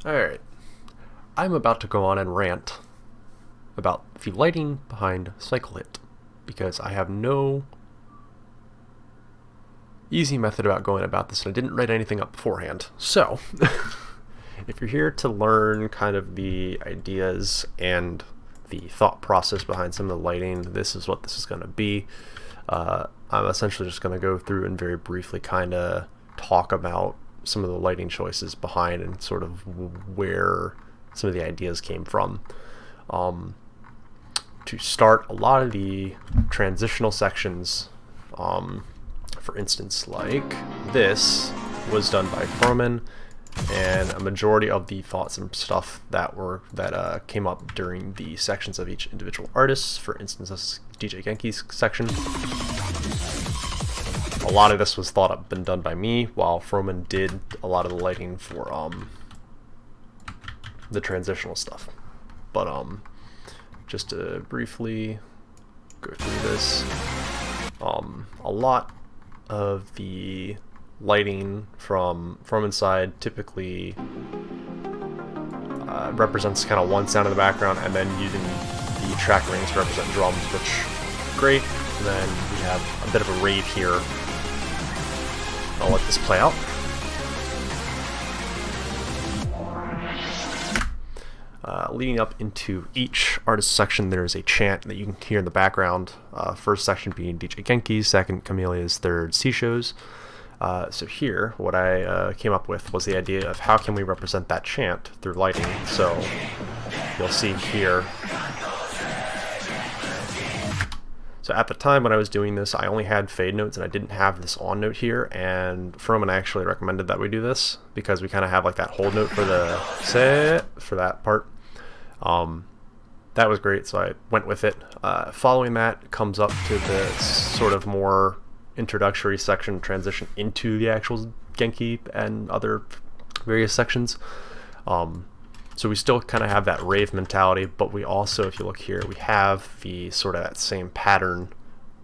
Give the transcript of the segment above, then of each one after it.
Alright, I'm about to go on and rant about the lighting behind Cycle Hit, because I have no easy method about going about this, and I didn't write anything up beforehand. So, if you're here to learn kind of the ideas and the thought process behind some of the lighting, this is what this is going to be. I'm essentially just going to go through and very briefly kind of talk about some of the lighting choices behind and sort of where some of the ideas came from. To start, a lot of the transitional sections, for instance, like this, was done by Fromen, and a majority of the thoughts and stuff that came up during the sections of each individual artist. For instance, this is DJ Genki's section. A lot of this was thought up and done by me, while Fromen did a lot of the lighting for the transitional stuff. But just to briefly go through this, a lot of the lighting from Fromen's side typically represents kind of one sound in the background, and then using the track rings to represent drums, which is great. And then we have a bit of a rave here. I'll let this play out. Leading up into each artist section, there's a chant that you can hear in the background. First section being DJ Genki's, second Camellia's, third Seashow's. So here, what I came up with was the idea of how can we represent that chant through lighting. So you'll see here. So at the time when I was doing this, I only had fade notes and I didn't have this on note here, and Fromen actually recommended that we do this because we kind of have like that hold note for the set for that part. That was great, so I went with it. Following that comes up to the sort of more introductory section, transition into the actual Genki and other various sections. So we still kind of have that rave mentality, but we also, if you look here, we have the sort of that same pattern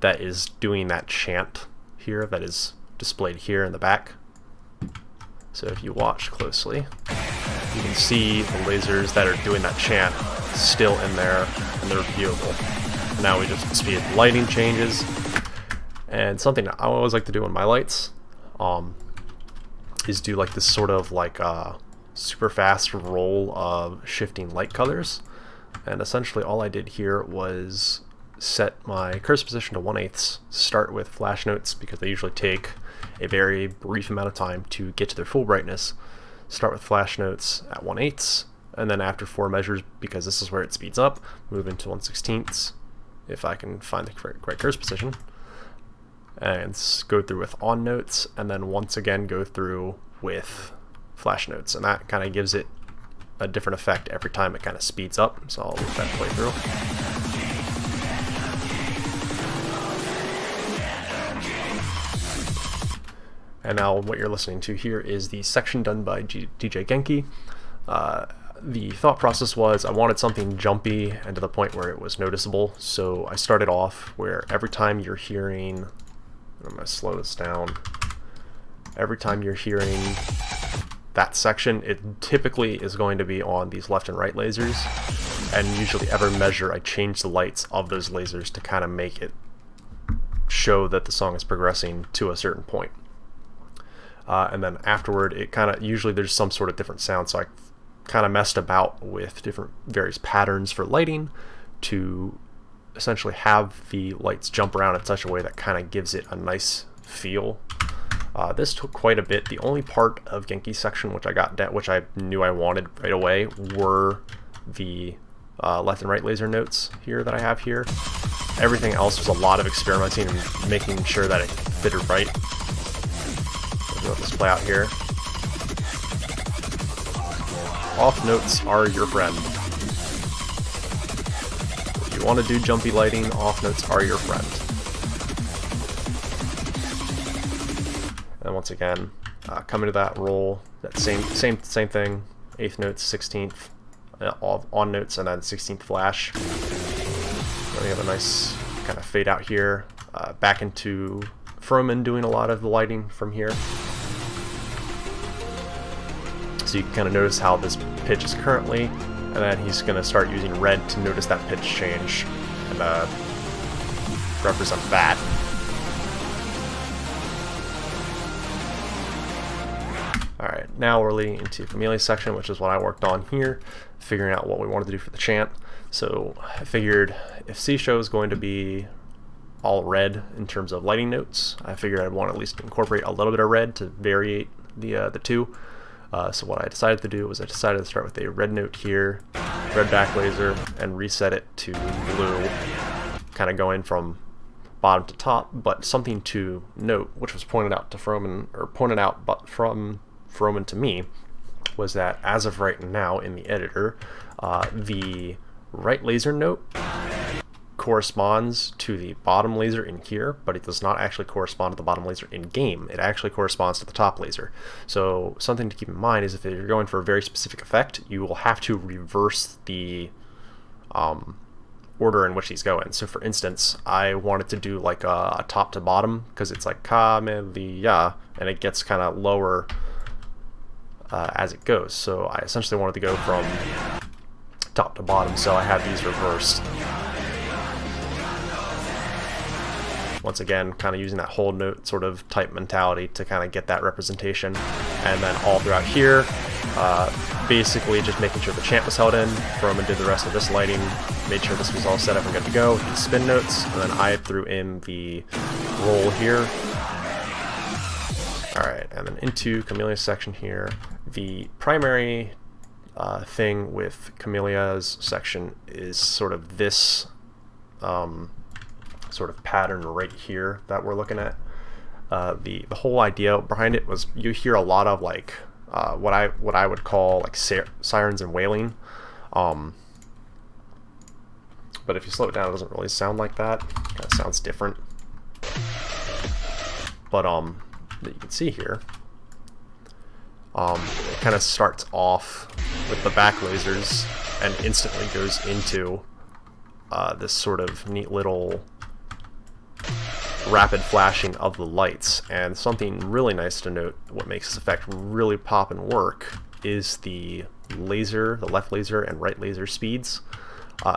that is doing that chant here, that is displayed here in the back. So if you watch closely, you can see the lasers that are doing that chant still in there, and they're viewable. Now we just see the lighting changes, and something that I always like to do in my lights is do like this sort of like super fast roll of shifting light colors. And essentially all I did here was set my cursor position to 1/8, start with flash notes because they usually take a very brief amount of time to get to their full brightness. Start with flash notes at 1/8, and then after 4 measures, because this is where it speeds up, move into 1/16 if I can find the correct cursor position, and go through with on notes, and then once again go through with flash notes, and that kind of gives it a different effect every time it kind of speeds up. So I'll let that play through. And now what you're listening to here is the section done by DJ Genki. The thought process was I wanted something jumpy and to the point where it was noticeable, so I started off where every time you're hearing, I'm going to slow this down, every time you're hearing that section, it typically is going to be on these left and right lasers, and usually every measure I change the lights of those lasers to kind of make it show that the song is progressing to a certain point. And then afterward, it kind of, usually there's some sort of different sound, so I kind of messed about with different various patterns for lighting to essentially have the lights jump around in such a way that kind of gives it a nice feel. This took quite a bit. The only part of Genki's section which I knew I wanted right away were the left and right laser notes here that I have here. Everything else was a lot of experimenting and making sure that it fitted right. Let this play out here. Off notes are your friend. If you want to do jumpy lighting, off notes are your friend. And once again, coming to that roll, that same thing, 8th notes, 16th, on notes, and then 16th flash. Then we have a nice kind of fade out here, back into Fromen doing a lot of the lighting from here. So you can kind of notice how this pitch is currently, and then he's going to start using red to notice that pitch change and represent that. Alright, now we're leading into Camelia's section, which is what I worked on here, figuring out what we wanted to do for the chant. So I figured if C show is going to be all red in terms of lighting notes, I figured I'd want to at least incorporate a little bit of red to variate the two. So what I decided to do was I decided to start with a red note here, red back laser, and reset it to blue, kind of going from bottom to top. But something to note, which was pointed out to Fromen, or pointed out but from Fromen to me, was that as of right now in the editor, the right laser note corresponds to the bottom laser in here, but it does not actually correspond to the bottom laser in game. It actually corresponds to the top laser. So something to keep in mind is if you're going for a very specific effect, you will have to reverse the order in which these go in. So for instance, I wanted to do like a top to bottom, because it's like Camellia, and it gets kind of lower as it goes. So I essentially wanted to go from top to bottom, so I have these reversed. Once again, kind of using that whole note sort of type mentality to kind of get that representation. And then all throughout here, basically just making sure the chant was held in. Fromen did the rest of this lighting, made sure this was all set up and good to go with these spin notes, and then I threw in the roll here. Alright, and then into Camelia's section here. The primary thing with Camelia's section is sort of this sort of pattern right here that we're looking at. The whole idea behind it was you hear a lot of like what I would call like sirens and wailing, but if you slow it down, it doesn't really sound like that. It kind of sounds different. But that you can see here, it kind of starts off with the back lasers and instantly goes into this sort of neat little rapid flashing of the lights. And something really nice to note, what makes this effect really pop and work, is the laser, the left laser and right laser speeds.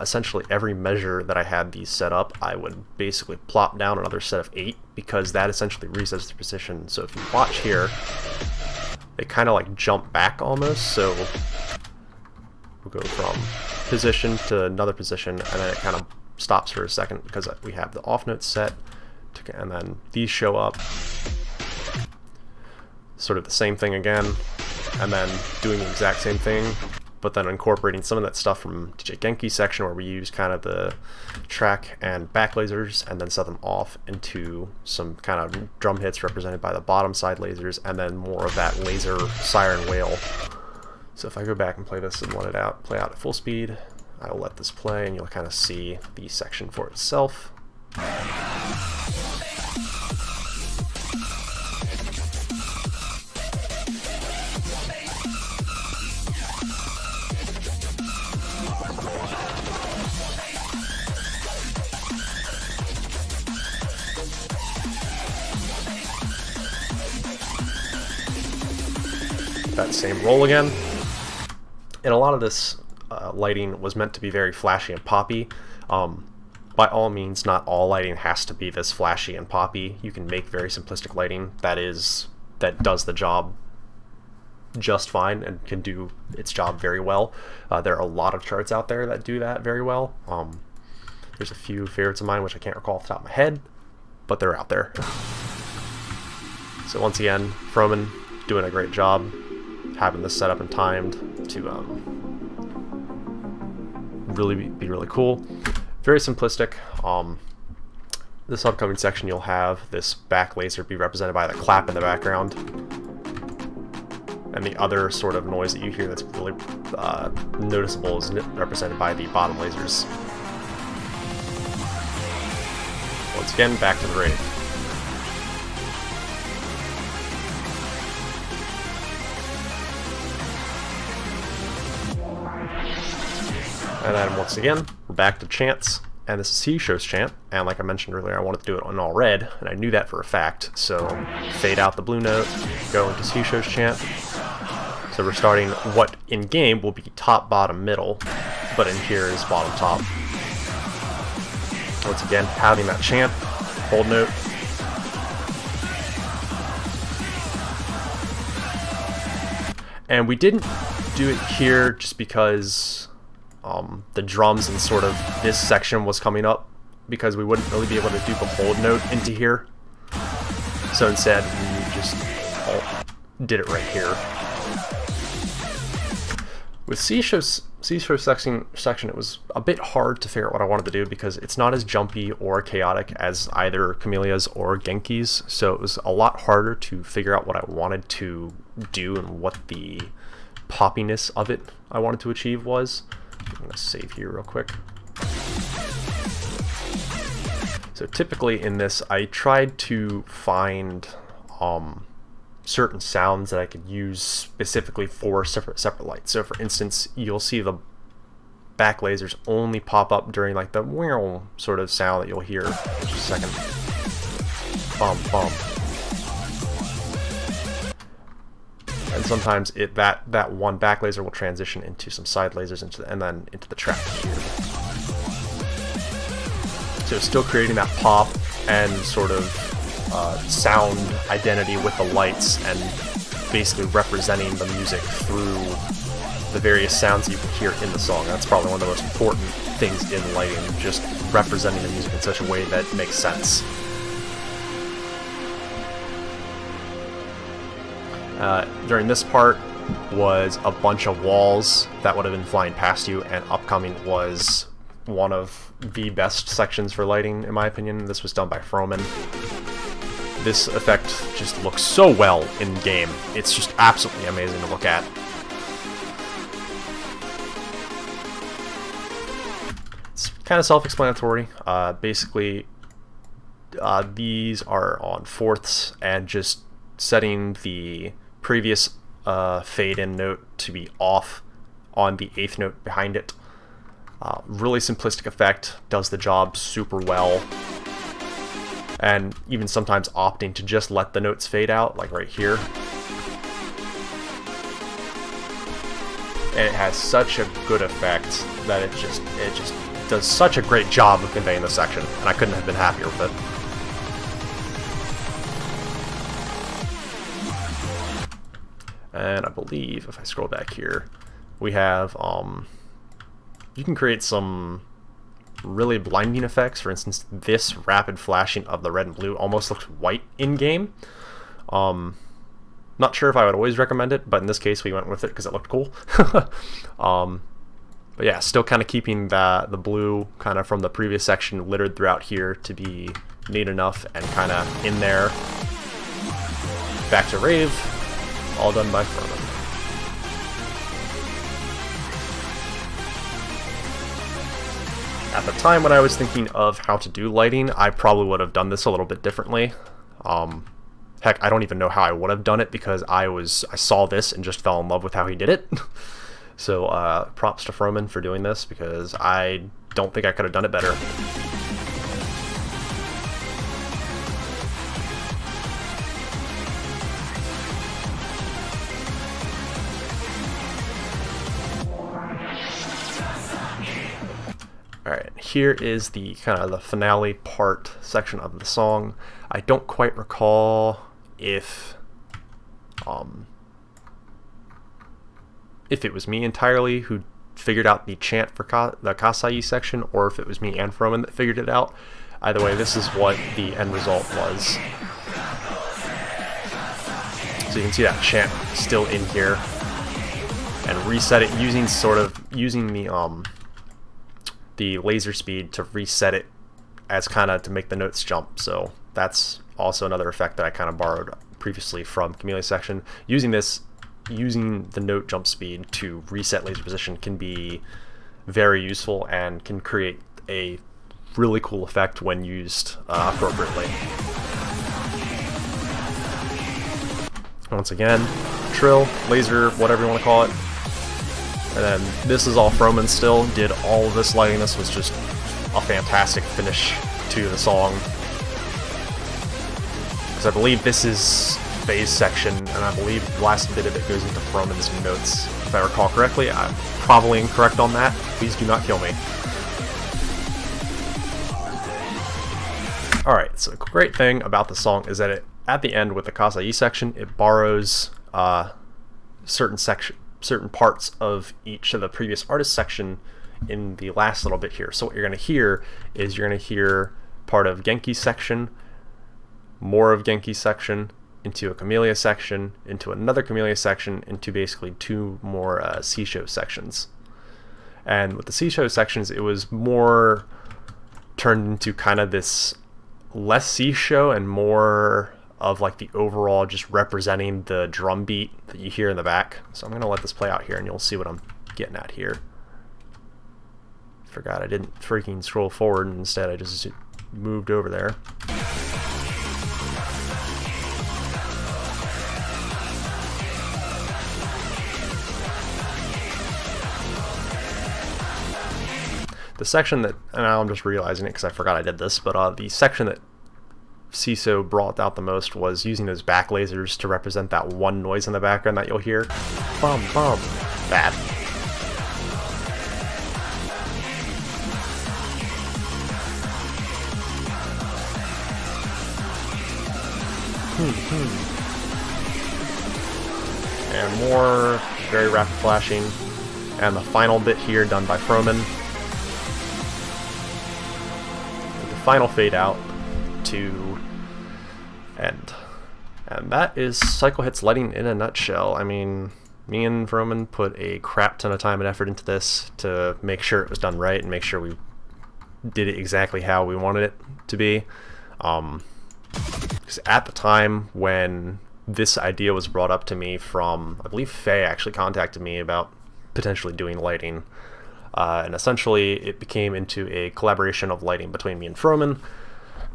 Essentially every measure that I had these set up, I would basically plop down another set of 8, because that essentially resets the position. So if you watch here, they kind of like jump back almost, so we'll go from position to another position, and then it kind of stops for a second because we have the off note set, and then these show up, sort of the same thing again, and then doing the exact same thing, but then incorporating some of that stuff from DJ Genki's section where we use kind of the track and back lasers and then set them off into some kind of drum hits represented by the bottom side lasers, and then more of that laser siren wail. So if I go back and play this and let it out, play out at full speed, I will let this play and you'll kind of see the section for itself. That same roll again. And a lot of this lighting was meant to be very flashy and poppy. By all means, not all lighting has to be this flashy and poppy. You can make very simplistic lighting that does the job just fine and can do its job very well. There are a lot of charts out there that do that very well. There's a few favorites of mine which I can't recall off the top of my head, but they're out there. So once again, Fromen doing a great job having this set up and timed to really be really cool. Very simplistic. This upcoming section, you'll have this back laser be represented by the clap in the background, and the other sort of noise that you hear that's really noticeable is represented by the bottom lasers. Once again, back to the rave. And then once again, we're back to chants, and this is C show's chant, and like I mentioned earlier, I wanted to do it in all red, and I knew that for a fact, so fade out the blue note, go into C show's chant. So So we're starting what in game will be top, bottom, middle, but in here is bottom, top. Once again, having that chant, hold note. And we didn't do it here just because the drums and sort of this section was coming up, because we wouldn't really be able to do the hold note into here. So instead, we just did it right here. With C-show section, it was a bit hard to figure out what I wanted to do because it's not as jumpy or chaotic as either Camellia's or Genki's, so it was a lot harder to figure out what I wanted to do and what the poppiness of it I wanted to achieve was. I'm going to save here real quick. So typically in this, I tried to find certain sounds that I could use specifically for separate lights. So for instance, you'll see the back lasers only pop up during like the wow sort of sound that you'll hear. Just a second. Bum bum. And sometimes that one back laser will transition into some side lasers and then into the track here. So still creating that pop and sort of sound identity with the lights and basically representing the music through the various sounds that you can hear in the song. That's probably one of the most important things in lighting, just representing the music in such a way that makes sense. During this part was a bunch of walls that would have been flying past you, and upcoming was one of the best sections for lighting, in my opinion. This was done by Fromen. This effect just looks so well in game. It's just absolutely amazing to look at. It's kind of self-explanatory. Basically, these are on fourths and just setting the previous fade-in note to be off on the eighth note behind it. Really simplistic effect, does the job super well. And even sometimes opting to just let the notes fade out, like right here. And it has such a good effect that it just does such a great job of conveying the section, and I couldn't have been happier with it. And I believe if I scroll back here, we have you can create some really blinding effects. For instance, this rapid flashing of the red and blue almost looks white in game. Not sure if I would always recommend it, but in this case we went with it because it looked cool. But yeah, still kind of keeping the blue kind of from the previous section littered throughout here to be neat enough and kind of in there. Back to Rave, all done by Fromen. At the time when I was thinking of how to do lighting, I probably would have done this a little bit differently. Heck, I don't even know how I would have done it because I saw this and just fell in love with how he did it. So props to Fromen for doing this because I don't think I could have done it better. Alright, here is the kind of the finale part section of the song. I don't quite recall if it was me entirely who figured out the chant for the Kasai section, or if it was me and Fromen that figured it out. Either way, this is what the end result was. So you can see that chant still in here, and reset it using the laser speed to reset it as kind of to make the notes jump. So that's also another effect that I kind of borrowed previously from Camellia section. Using the note jump speed to reset laser position can be very useful and can create a really cool effect when used appropriately. Once again, trill, laser, whatever you want to call it. And then this is all Fromen still, did all of this lighting. This was just a fantastic finish to the song. Because I believe this is phase section, and I believe the last bit of it goes into Fromen's notes, if I recall correctly. I'm probably incorrect on that. Please do not kill me. Alright, so the great thing about the song is that at the end with the Kasai section, it borrows certain parts of each of the previous artist section in the last little bit here. So what you're going to hear is you're going to hear part of Genki's section, more of Genki's section, into a Camellia section, into another Camellia section, into basically two more Seisho sections. And with the Seisho sections, it was more turned into kind of this less Seisho and more of like the overall just representing the drum beat that you hear in the back. So I'm going to let this play out here and you'll see what I'm getting at here. Forgot I didn't freaking scroll forward, and instead I just moved over there. The section that, and now I'm just realizing it because I forgot I did this, but the section that Seisho brought out the most was using those back lasers to represent that one noise in the background that you'll hear. Bum, bum. That. And more very rapid flashing. And the final bit here done by Fromen. The final fade out to end. And that is Cycle Hit's lighting in a nutshell. I mean, me and Fromen put a crap ton of time and effort into this to make sure it was done right and make sure we did it exactly how we wanted it to be. Because at the time when this idea was brought up to me from, I believe Faye actually contacted me about potentially doing lighting. And essentially it became into a collaboration of lighting between me and Fromen.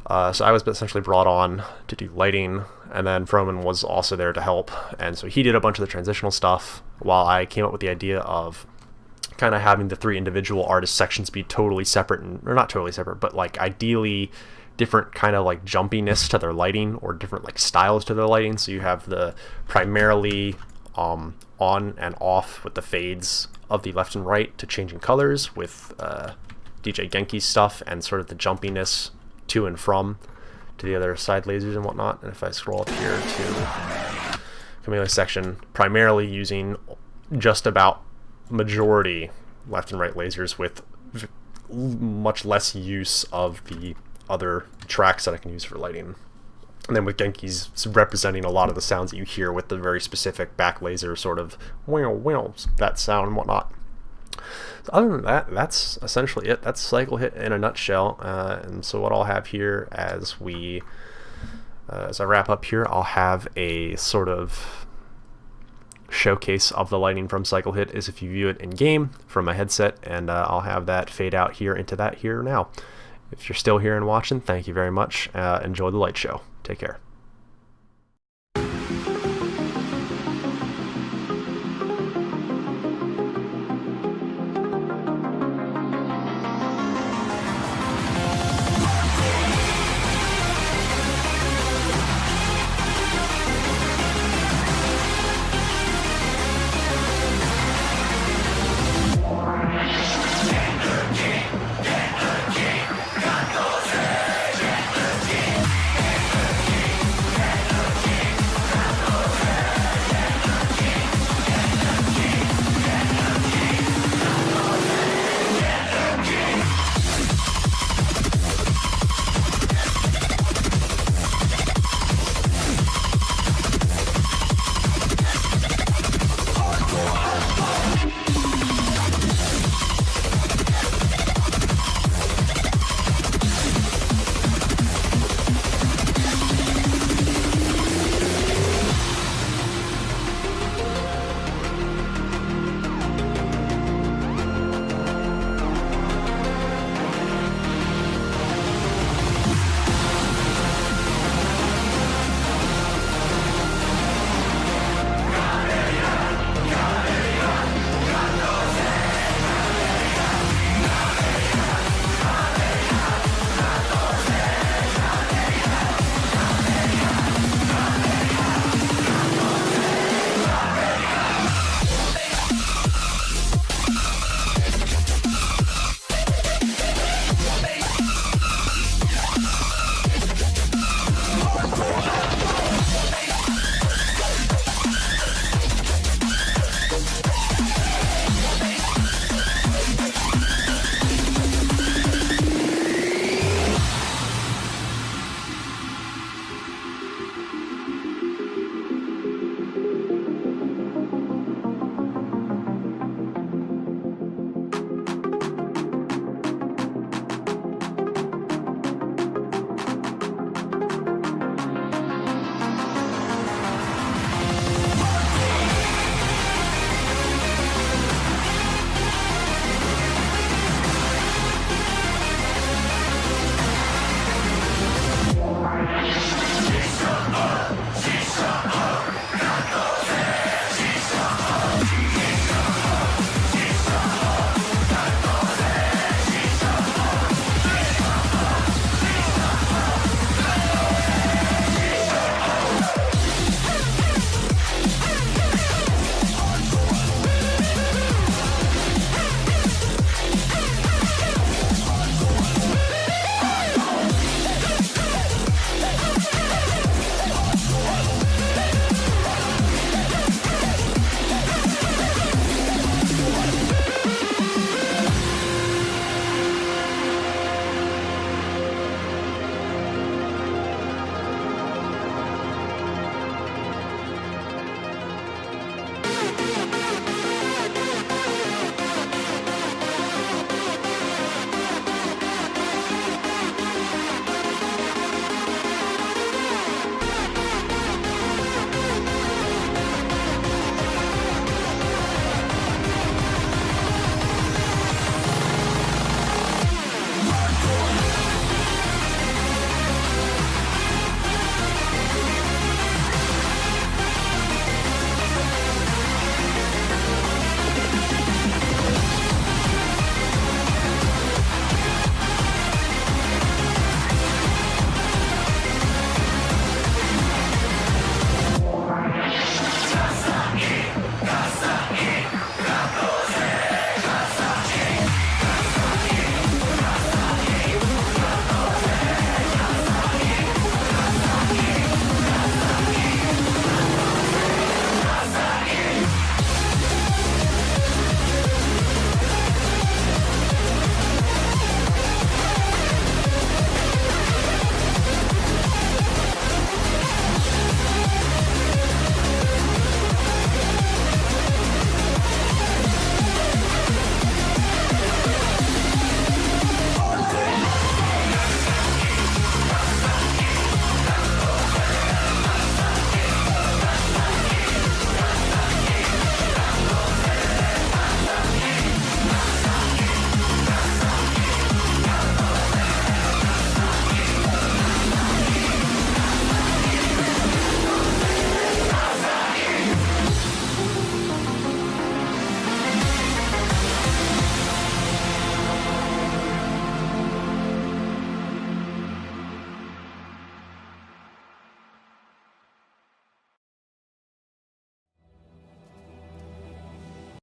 So I was essentially brought on to do lighting, and then Fromen was also there to help. And so he did a bunch of the transitional stuff while I came up with the idea of kind of having the three individual artist sections be totally separate, or not totally separate, but like ideally different kind of like jumpiness to their lighting, or different like styles to their lighting. So you have the primarily on and off with the fades of the left and right to changing colors with DJ Genki's stuff, and sort of the jumpiness to and from to the other side lasers and whatnot. And if I scroll up here to Camellia section, primarily using just about majority left and right lasers with much less use of the other tracks that I can use for lighting. And then with Genki's representing a lot of the sounds that you hear with the very specific back laser sort of that sound and whatnot. So other than that, that's essentially it. That's Cycle Hit in a nutshell. And so what I'll have here as I wrap up here, I'll have a sort of showcase of the lighting from Cycle Hit as if you view it in game from my headset, and I'll have that fade out here into that here now. If you're still here and watching, thank you very much. Enjoy the light show. Take care.